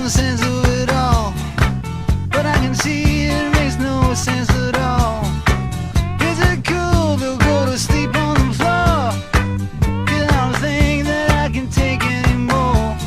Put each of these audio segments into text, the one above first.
no sense of it all. But I can see it makes no sense at all. Is it cool to go to sleep on the floor? 'Cause I don't think that I can take anymore.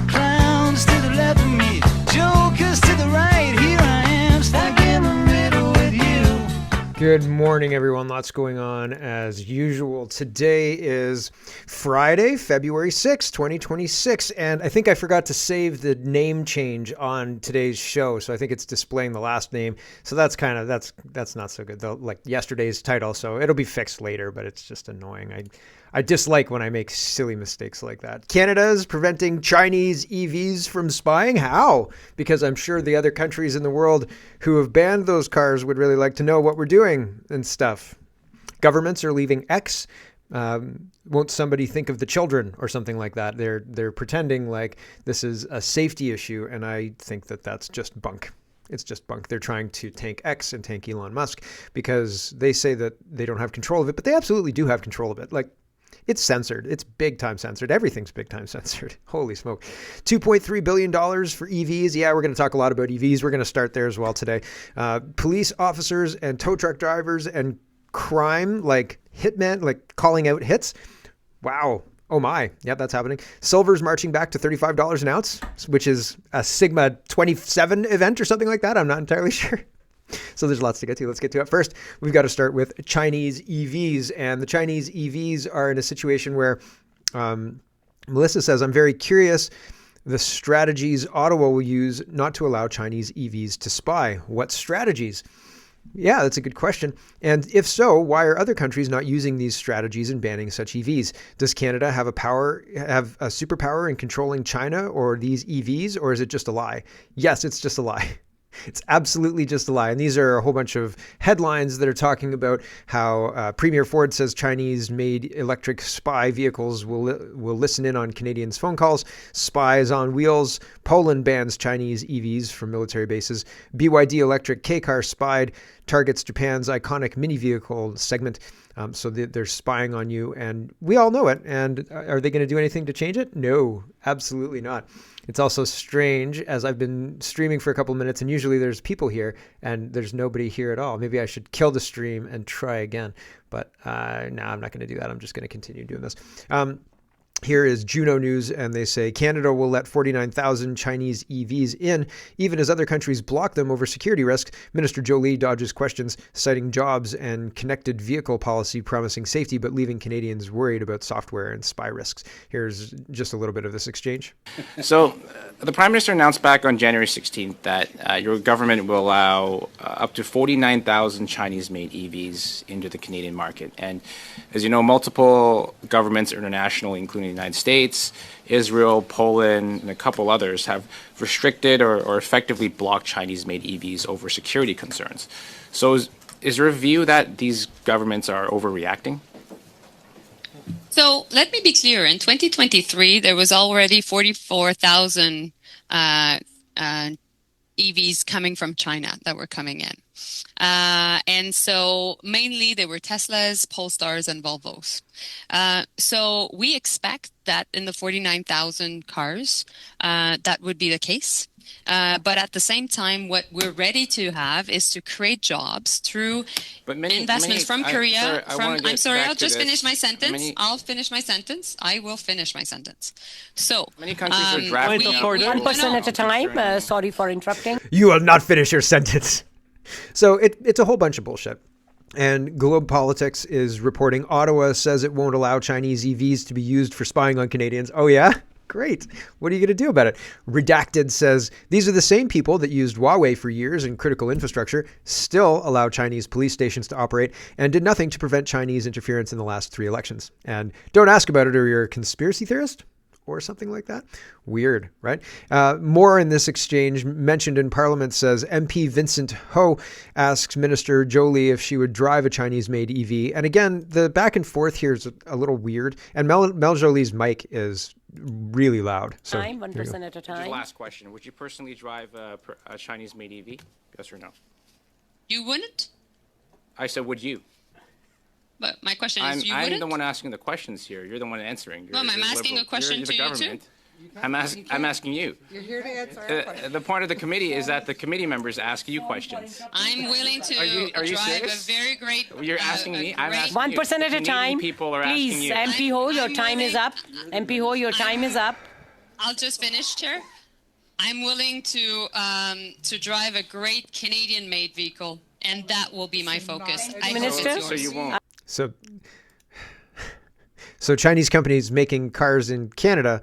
Clowns to the left of me, jokers to the right. Here I am, stuck in the middle with you. Good morning, everyone. Lots going on as usual. Today is Friday, February 6th, 2026, and I think I forgot to save the name change on today's show, so I think it's displaying the last name. So that's not so good, though, like yesterday's title, so it'll be fixed later, but it's just annoying. I dislike when I make silly mistakes like that. Canada is preventing Chinese EVs from spying. How? Because I'm sure the other countries in the world who have banned those cars would really like to know what we're doing and stuff. Governments are leaving X. Won't somebody think of the children or something like that? They're pretending like this is a safety issue, and I think that that's just bunk. It's just bunk. They're trying to tank X and tank Elon Musk because they say that they don't have control of it, but they absolutely do have control of it. Like, it's censored. It's big time censored. Everything's big time censored. Holy smoke. $2.3 billion for EVs. Yeah, we're going to talk a lot about EVs. We're going to start there as well today. Police officers and tow truck drivers and crime, like hitmen, like calling out hits. Wow. Oh my. Yeah, that's happening. Silver's marching back to $35 an ounce, which is a Sigma 27 event or something like that. I'm not entirely sure. So there's lots to get to. Let's get to it. First, we've got to start with Chinese EVs. And the Chinese EVs are in a situation where Melissa says, I'm very curious the strategies Ottawa will use not to allow Chinese EVs to spy. What strategies? Yeah, that's a good question. And if so, why are other countries not using these strategies and banning such EVs? Does Canada have a superpower in controlling China or these EVs, or is it just a lie? Yes, it's just a lie. It's absolutely just a lie. And these are a whole bunch of headlines that are talking about how Premier Ford says Chinese-made electric spy vehicles will listen in on Canadians' phone calls. Spies on wheels. Poland bans Chinese EVs from military bases. BYD electric K-car spied targets Japan's iconic mini vehicle segment. So they're spying on you, and we all know it. And are they going to do anything to change it? No, absolutely not. It's also strange, as I've been streaming for a couple of minutes, and usually there's people here, and there's nobody here at all. Maybe I should kill the stream and try again. But no, I'm not going to do that. I'm just going to continue doing this. Here is Juno News, and they say Canada will let 49,000 Chinese EVs in, even as other countries block them over security risks. Minister Jolie dodges questions, citing jobs and connected vehicle policy promising safety, but leaving Canadians worried about software and spy risks. Here's just a little bit of this exchange. So the Prime Minister announced back on January 16th that your government will allow up to 49,000 Chinese-made EVs into the Canadian market. And as you know, multiple governments internationally, including the United States, Israel, Poland, and a couple others have restricted or effectively blocked Chinese-made EVs over security concerns. So is there a view that these governments are overreacting? So let me be clear. In 2023, there was already 44,000 EVs coming from China that were coming in. And so mainly they were Teslas, Polestars, and Volvos. So we expect that in the 49,000 cars, that would be the case. But at the same time, what we're ready to have is to create jobs through investments from Korea. I'm sorry, I'll just finish my sentence. I'll finish my sentence. I will finish my sentence. So many countries are drafting out 1% at a time. Sorry for interrupting. You will not finish your sentence. So it's a whole bunch of bullshit. And Globe Politics is reporting Ottawa says it won't allow Chinese EVs to be used for spying on Canadians. Oh, yeah? Great. What are you going to do about it? Redacted says these are the same people that used Huawei for years in critical infrastructure, still allow Chinese police stations to operate, and did nothing to prevent Chinese interference in the last 3 elections. And don't ask about it or you're a conspiracy theorist? Or something like that. Weird, right? More in this exchange mentioned in Parliament says MP Vincent Ho asks Minister Jolie if she would drive a Chinese-made EV. And again, the back and forth here is a little weird. And Mel Jolie's mic is really loud. So 1% at a time. Last question. Would you personally drive a Chinese-made EV? Yes or no? you wouldn't? I said, would you? But my question is, you wouldn't? I'm the one asking the questions here. You're the one answering. I'm asking a question to you too. I'm asking you. You're here to answer our questions. The point of the committee is that the committee members ask you questions. I'm willing to Are you drive serious? a very great. You're asking me. I'm asking One you. person at a Canadian time. People are asking Please, you. MP Ho, your I'm time is willing- up. MP Ho, your time is up. I'll just finish, Chair. I'm willing to drive a great Canadian-made vehicle, and that will be my focus. I hope Minister? it's So yours. you won't. So Chinese companies making cars in Canada,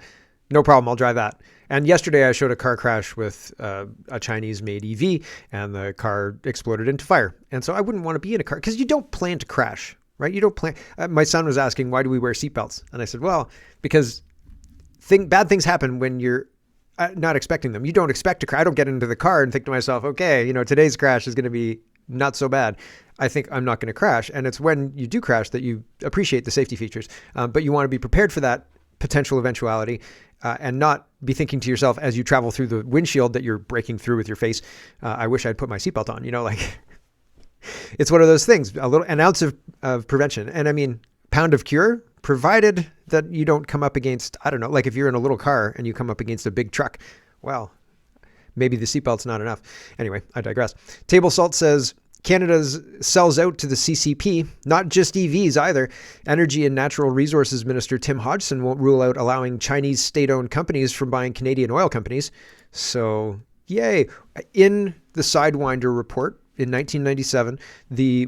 no problem, I'll drive that. And yesterday I showed a car crash with a Chinese-made EV, and the car exploded into fire. And so I wouldn't want to be in a car, because you don't plan to crash, right? You don't plan. My son was asking, why do we wear seatbelts? And I said, well, because bad things happen when you're not expecting them. You don't expect to crash. I don't get into the car and think to myself, okay, today's crash is going to be not so bad. I think I'm not going to crash. And it's when you do crash that you appreciate the safety features. But you want to be prepared for that potential eventuality and not be thinking to yourself as you travel through the windshield that you're breaking through with your face. I wish I'd put my seatbelt on, it's one of those things, an ounce of prevention. And I mean, pound of cure, provided that you don't come up against, I don't know, like if you're in a little car and you come up against a big truck, well, maybe the seatbelt's not enough. Anyway, I digress. Table Salt says Canada sells out to the CCP, not just EVs either. Energy and Natural Resources Minister Tim Hodgson won't rule out allowing Chinese state-owned companies from buying Canadian oil companies. So, yay. In the Sidewinder report in 1997, the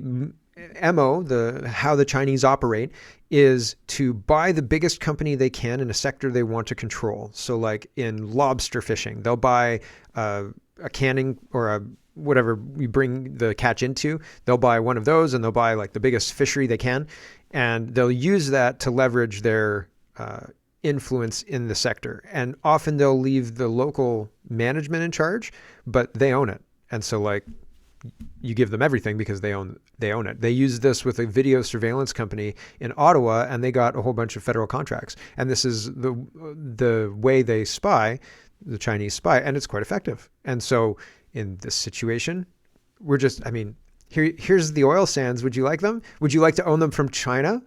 MO, how the Chinese operate, is to buy the biggest company they can in a sector they want to control. So like in lobster fishing, they'll buy a canning or whatever we bring the catch into. They'll buy one of those, and they'll buy like the biggest fishery they can. And they'll use that to leverage their influence in the sector. And often they'll leave the local management in charge, but they own it. And so like, you give them everything because they own it. They used this with a video surveillance company in Ottawa, and they got a whole bunch of federal contracts. And this is the way they spy, the Chinese spy, and it's quite effective. And so in this situation, here's the oil sands. Would you like them? Would you like to own them from China?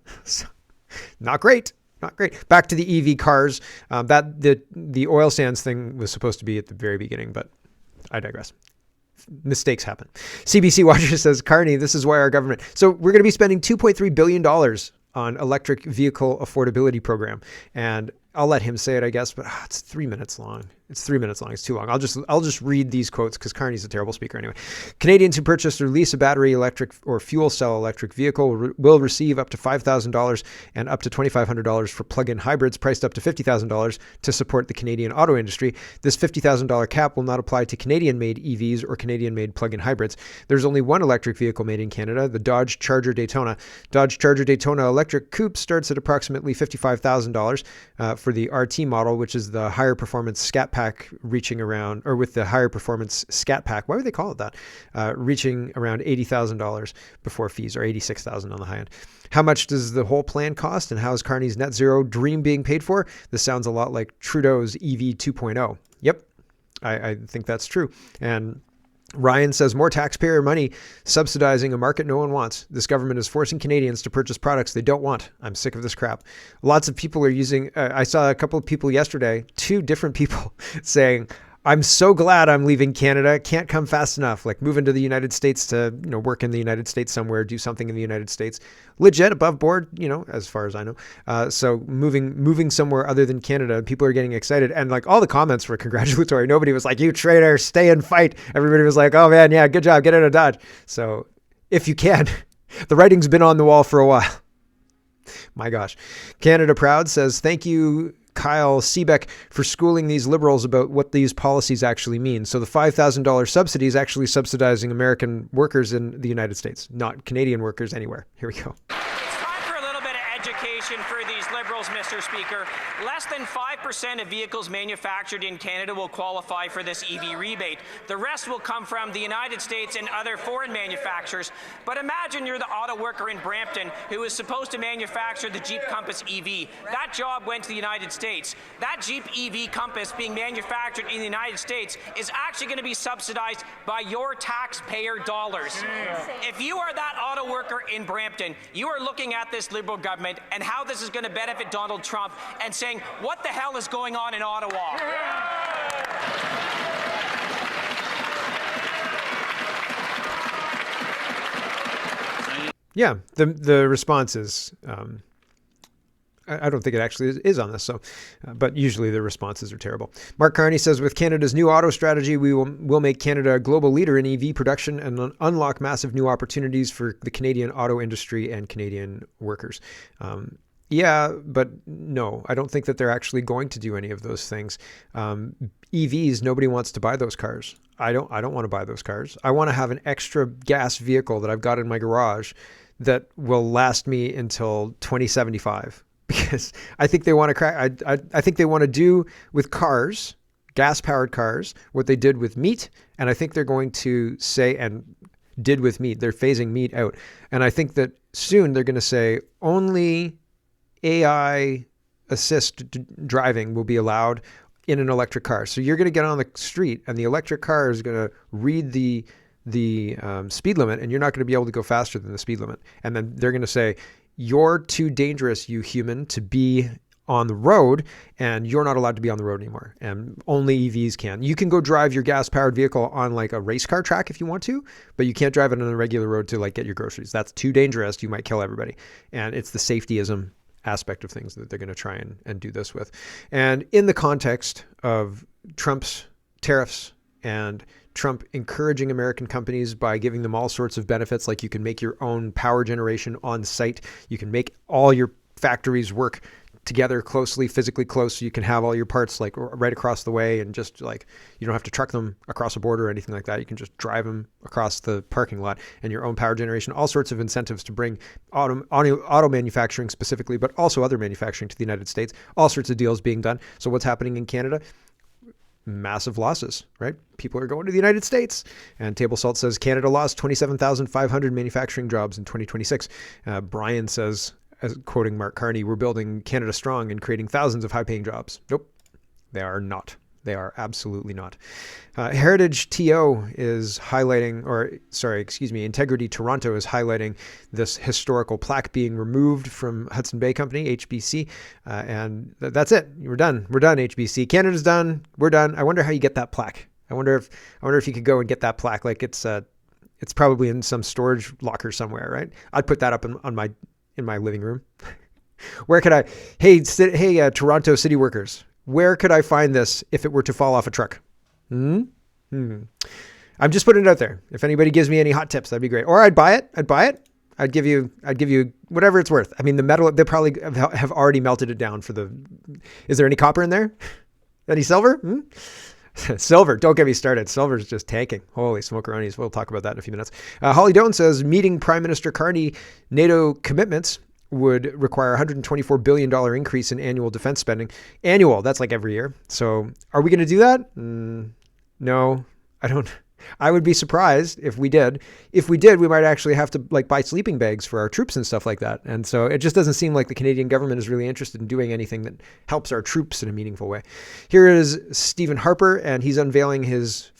Not great. Not great. Back to the EV cars. The oil sands thing was supposed to be at the very beginning, but I digress. Mistakes happen. CBC Watcher says, Carney, this is why our government. So we're going to be spending $2.3 billion on electric vehicle affordability program. And I'll let him say it, I guess, but it's 3 minutes long. It's 3 minutes long. It's too long. I'll just read these quotes because Carney's a terrible speaker anyway. Canadians who purchase or lease a battery electric or fuel cell electric vehicle will receive up to $5,000 and up to $2,500 for plug-in hybrids priced up to $50,000 to support the Canadian auto industry. This $50,000 cap will not apply to Canadian-made EVs or Canadian-made plug-in hybrids. There's only one electric vehicle made in Canada, the Dodge Charger Daytona. Dodge Charger Daytona electric coupe starts at approximately $55,000 for the RT model, which is the higher performance Scat Pack reaching around, or with the higher performance Scat Pack, why would they call it that? Reaching around $80,000 before fees, or $86,000 on the high end. How much does the whole plan cost, and how is Carney's net zero dream being paid for? This sounds a lot like Trudeau's EV 2.0. Yep, I think that's true. And Ryan says, more taxpayer money subsidizing a market no one wants. This government is forcing Canadians to purchase products they don't want. I'm sick of this crap. Lots of people are using, I saw a couple of people yesterday, 2 different people saying, I'm so glad I'm leaving Canada. Can't come fast enough. Like moving to the United States to, work in the United States somewhere, do something in the United States. Legit, above board, as far as I know. So moving somewhere other than Canada, people are getting excited. And like all the comments were congratulatory. Nobody was like, you traitor, stay and fight. Everybody was like, oh man, yeah, good job. Get out of Dodge. So if you can, the writing's been on the wall for a while. My gosh. Canada Proud says, thank you, Kyle Seebeck, for schooling these liberals about what these policies actually mean. So the $5,000 subsidy is actually subsidizing American workers in the United States, not Canadian workers anywhere. Here we go. It's time for a little bit of education for these liberals, Mr. Speaker. Less than 5% of vehicles manufactured in Canada will qualify for this EV rebate. The rest will come from the United States and other foreign manufacturers. But imagine you're the auto worker in Brampton who is supposed to manufacture the Jeep Compass EV. That job went to the United States. That Jeep EV Compass being manufactured in the United States is actually going to be subsidized by your taxpayer dollars. If you are that auto worker in Brampton, you are looking at this Liberal government and how this is going to benefit Donald Trump and saying, what the hell is going on in Ottawa? Yeah, the response is, I don't think it actually is on this, so, but usually the responses are terrible. Mark Carney says, with Canada's new auto strategy, we'll make Canada a global leader in EV production and unlock massive new opportunities for the Canadian auto industry and Canadian workers. Yeah, but no, I don't think that they're actually going to do any of those things. EVs, nobody wants to buy those cars. I don't want to buy those cars. I want to have an extra gas vehicle that I've got in my garage that will last me until 2075. Because I think they want to crack. I think they want to do with cars, gas-powered cars, what they did with meat, and I think they're going to say and did with meat. They're phasing meat out, and I think that soon they're going to say only AI assist driving will be allowed in an electric car. So you're going to get on the street, and the electric car is going to read the speed limit, and you're not going to be able to go faster than the speed limit. And then they're going to say, you're too dangerous, you human, to be on the road, and you're not allowed to be on the road anymore. And only EVs can. You can go drive your gas-powered vehicle on like a race car track if you want to, but you can't drive it on a regular road to like get your groceries. That's too dangerous. You might kill everybody. And it's the safetyism aspect of things that they're going to try and do this with. And in the context of Trump's tariffs and Trump encouraging American companies by giving them all sorts of benefits, like you can make your own power generation on site. You can make all your factories work together closely, physically close, so you can have all your parts like right across the way, and just like you don't have to truck them across a border or anything like that. You can just drive them across the parking lot, and your own power generation, all sorts of incentives to bring auto manufacturing specifically, but also other manufacturing to the United States, all sorts of deals being done. So what's happening in Canada? Massive losses, right? People are going to the United States. And Table Salt says Canada lost 27,500 manufacturing jobs in 2026. Brian says, as quoting Mark Carney, we're building Canada strong and creating thousands of high-paying jobs. Nope, they are not. They are absolutely not. Heritage TO is highlighting, Integrity Toronto is highlighting this historical plaque being removed from Hudson Bay Company, HBC. And that's it. We're done. We're done, HBC. Canada's done. We're done. I wonder how you get that plaque. I wonder if you could go and get that plaque. Like it's probably in some storage locker somewhere, right? I'd put that up in my living room. Where could I? Hey, Toronto city workers. Where could I find this if it were to fall off a truck? I'm just putting it out there. If anybody gives me any hot tips, that'd be great. Or I'd buy it. I'd give you whatever it's worth. I mean, the metal, they probably have already melted it down is there any copper in there? Any silver? Silver. Don't get me started. Silver's just tanking. Holy smokeronies. We'll talk about that in a few minutes. Holly Doan says meeting Prime Minister Carney NATO commitments would require a $124 billion increase in annual defense spending. Annual, that's like every year. So are we going to do that? No, I don't. I would be surprised if we did. If we did, we might actually have to like buy sleeping bags for our troops and stuff like that. And so it just doesn't seem like the Canadian government is really interested in doing anything that helps our troops in a meaningful way. Here is Stephen Harper, and he's unveiling his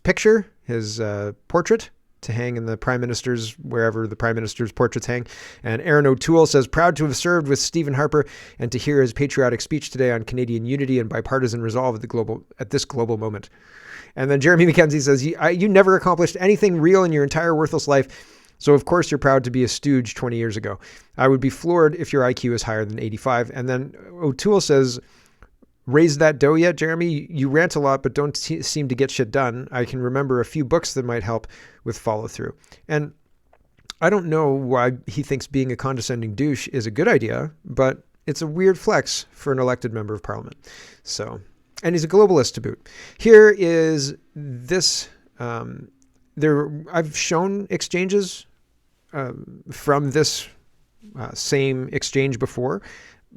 picture, his portrait, to hang in the Prime Minister's, wherever the Prime Minister's portraits hang. And Aaron O'Toole says, proud to have served with Stephen Harper and to hear his patriotic speech today on Canadian unity and bipartisan resolve at this global moment. And then Jeremy McKenzie says, you never accomplished anything real in your entire worthless life. So of course you're proud to be a stooge 20 years ago. I would be floored if your IQ is higher than 85. And then O'Toole says, raise that dough yet, Jeremy? You rant a lot, but don't seem to get shit done. I can remember a few books that might help with follow through. And I don't know why he thinks being a condescending douche is a good idea, but it's a weird flex for an elected member of parliament. So, and he's a globalist to boot. Here is this. I've shown exchanges from this same exchange before,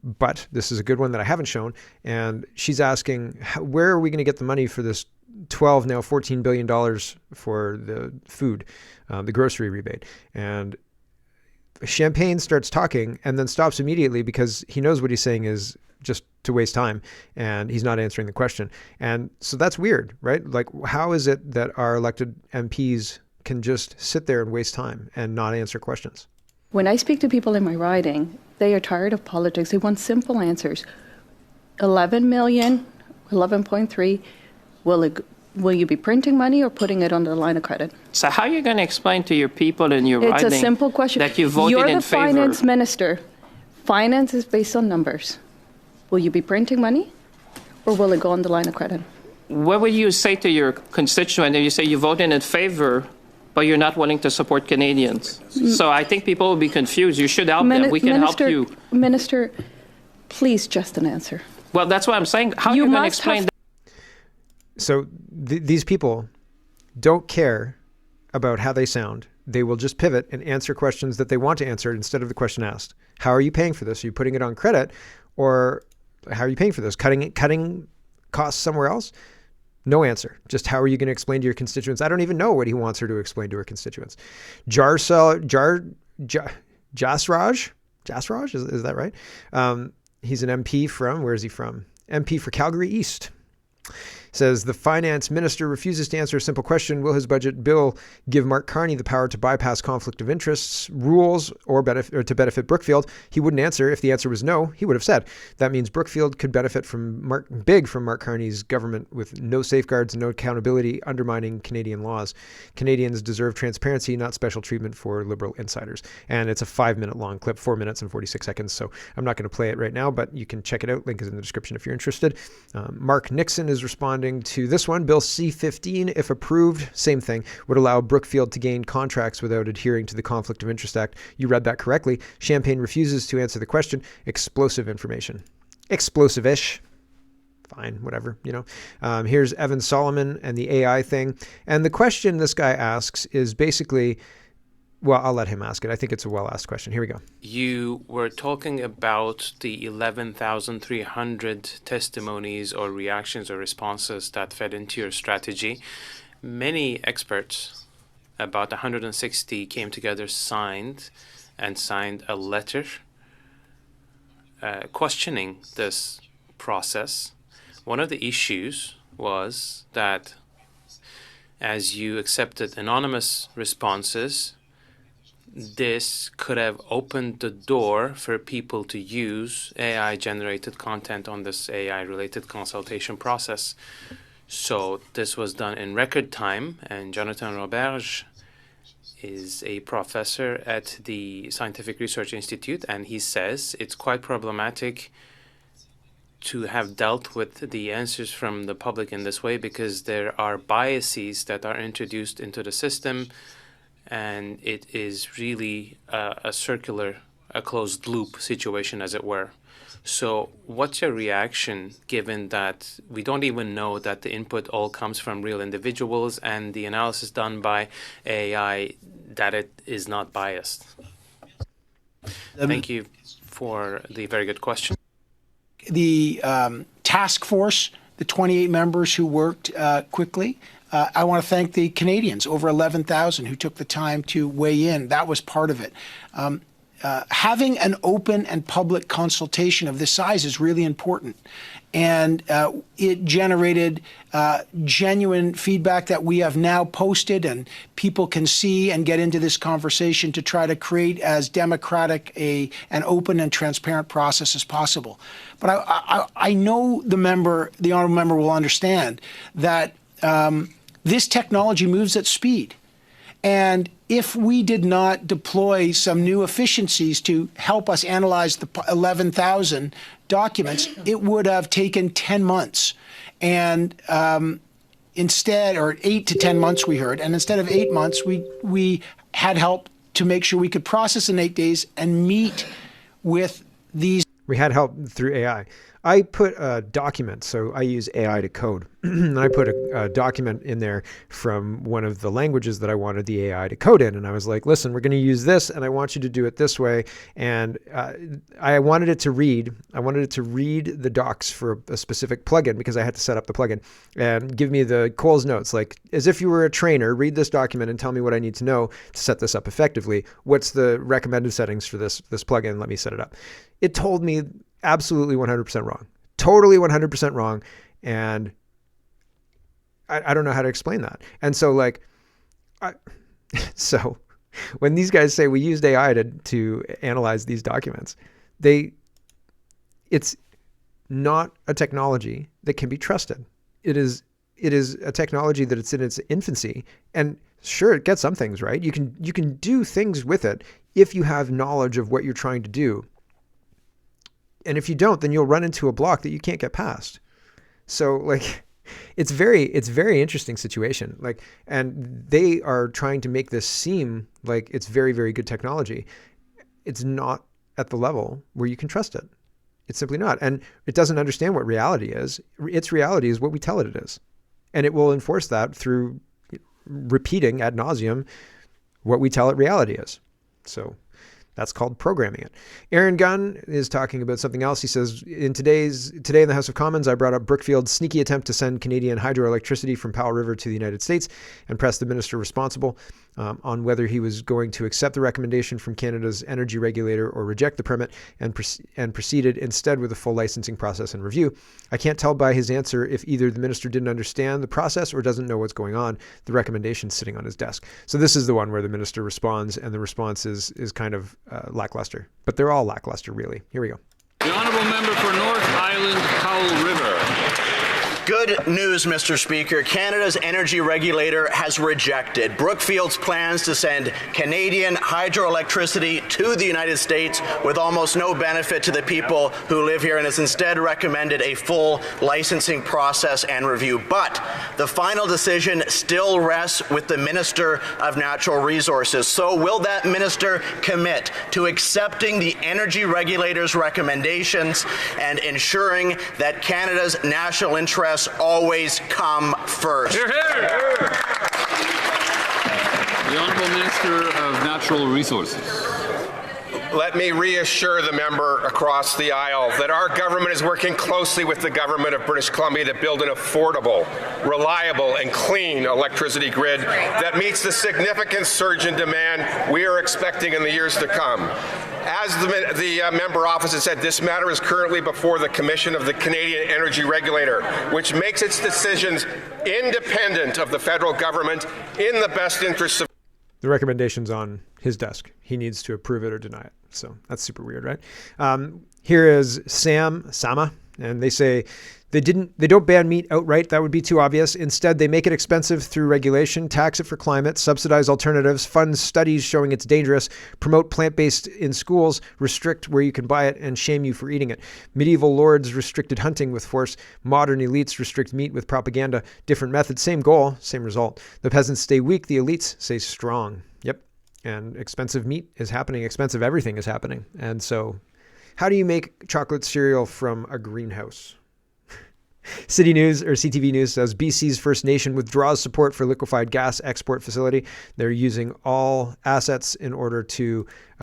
but this is a good one that I haven't shown. And she's asking, where are we going to get the money for this now $14 billion for the food, the grocery rebate? And Champagne starts talking and then stops immediately because he knows what he's saying is just to waste time, and he's not answering the question. And so that's weird, right? Like, how is it that our elected MPs can just sit there and waste time and not answer questions? When I speak to people in my riding, they are tired of politics. They want simple answers. 11 million, 11.3, will you be printing money or putting it on the line of credit? So how are you going to explain to your people in your It's riding a simple question. that you voted You're in the favor? finance minister. Finance is based on numbers. Will you be printing money or will it go on the line of credit? What would you say to your constituent if you say you voted in favor, but you're not willing to support Canadians? So I think people will be confused. You should help them. We can help you. Minister, please just an answer. Well, that's what I'm saying. How are you going to explain that? So these people don't care about how they sound. They will just pivot and answer questions that they want to answer instead of the question asked. How are you paying for this? Are you putting it on credit, or how are you paying for this? Cutting costs somewhere else? No answer. Just how are you going to explain to your constituents? I don't even know what he wants her to explain to her constituents. Jasraj, is that right? He's an MP from, where is he from? MP for Calgary East. Says the finance minister refuses to answer a simple question. Will his budget bill give Mark Carney the power to bypass conflict of interests rules or to benefit Brookfield? He wouldn't answer. If the answer was no, he would have said. That means Brookfield could benefit from Mark Carney's government with no safeguards, no accountability, undermining Canadian laws. Canadians deserve transparency, not special treatment for liberal insiders. And it's a 5-minute long clip, 4 minutes and 46 seconds. So I'm not going to play it right now, but you can check it out. Link is in the description if you're interested. Mark Nixon is responding to this one. Bill C-15, if approved, same thing, would allow Brookfield to gain contracts without adhering to the Conflict of Interest Act. You read that correctly. Champagne refuses to answer the question. Explosive information. Explosive-ish. Fine, whatever, Here's Evan Solomon and the AI thing. And the question this guy asks is basically, well, I'll let him ask it. I think it's a well-asked question. Here we go. You were talking about the 11,300 testimonies or reactions or responses that fed into your strategy. Many experts, about 160, came together, signed a letter questioning this process. One of the issues was that as you accepted anonymous responses, this could have opened the door for people to use AI-generated content on this AI-related consultation process. So this was done in record time, and Jonathan Roberge is a professor at the Scientific Research Institute, and he says it's quite problematic to have dealt with the answers from the public in this way because there are biases that are introduced into the system, and it is really a closed loop situation, as it were. So what's your reaction, given that we don't even know that the input all comes from real individuals and the analysis done by AI, that it is not biased? Thank you for the very good question. The task force, the 28 members who worked quickly, I want to thank the Canadians, over 11,000, who took the time to weigh in. That was part of it. Having an open and public consultation of this size is really important. And it generated genuine feedback that we have now posted, and people can see and get into this conversation to try to create as democratic an open and transparent process as possible. But I know the honourable member will understand that this technology moves at speed. And if we did not deploy some new efficiencies to help us analyze the 11,000 documents, it would have taken 10 months. And instead, or 8 to 10 months we heard, and instead of 8 months, we had help to make sure we could process in 8 days and meet with these. We had help through AI. I put a document, so I use AI to code. And I put a document in there from one of the languages that I wanted the AI to code in. And I was like, listen, we're going to use this, and I want you to do it this way. And I wanted it to read the docs for a specific plugin, because I had to set up the plugin, and give me the Cole's notes, like as if you were a trainer. Read this document and tell me what I need to know to set this up effectively. What's the recommended settings for this plugin? Let me set it up. It told me absolutely 100% wrong, totally 100% wrong. And I don't know how to explain that. And so so when these guys say we used AI to analyze these documents, it's not a technology that can be trusted. It is a technology that it's in its infancy, and sure, it gets some things right. You can do things with it if you have knowledge of what you're trying to do. And if you don't, then you'll run into a block that you can't get past. So like, it's very interesting situation. Like, and they are trying to make this seem like it's very, very good technology. It's not at the level where you can trust it. It's simply not. And it doesn't understand what reality is. Its reality is what we tell it is. And it will enforce that through repeating ad nauseum what we tell it reality is. So that's called programming it. Aaron Gunn is talking about something else. He says, today in the House of Commons, I brought up Brookfield's sneaky attempt to send Canadian hydroelectricity from Powell River to the United States and pressed the minister responsible on whether he was going to accept the recommendation from Canada's energy regulator or reject the permit, and proceeded instead with a full licensing process and review. I can't tell by his answer if either the minister didn't understand the process or doesn't know what's going on. The recommendation's sitting on his desk. So this is the one where the minister responds, and the response is kind of lackluster. But they're all lackluster, really. Here we go. The honourable member for North Island, Powell River. Good news, Mr. Speaker. Canada's energy regulator has rejected Brookfield's plans to send Canadian hydroelectricity to the United States with almost no benefit to the people who live here, and has instead recommended a full licensing process and review. But the final decision still rests with the Minister of Natural Resources. So will that minister commit to accepting the energy regulator's recommendations and ensuring that Canada's national interests always come first? Hear, hear. The Honourable Minister of Natural Resources. Let me reassure the member across the aisle that our government is working closely with the government of British Columbia to build an affordable, reliable, and clean electricity grid that meets the significant surge in demand we are expecting in the years to come. As the member opposite said, this matter is currently before the Commission of the Canadian Energy Regulator, which makes its decisions independent of the federal government in the best interests of... The recommendation's on his desk. He needs to approve it or deny it. So that's super weird, right? Here is Sama, and they say they don't ban meat outright. That would be too obvious. Instead, they make it expensive through regulation, tax it for climate, subsidize alternatives, fund studies showing it's dangerous, promote plant-based in schools, restrict where you can buy it, and shame you for eating it. Medieval lords restricted hunting with force. Modern elites restrict meat with propaganda. Different method, same goal, same result. The peasants stay weak. The elites stay strong. Yep. And expensive meat is happening. Expensive everything is happening. And so how do you make chocolate cereal from a greenhouse? City News or CTV News says BC's First Nation withdraws support for liquefied gas export facility. They're using all assets in order to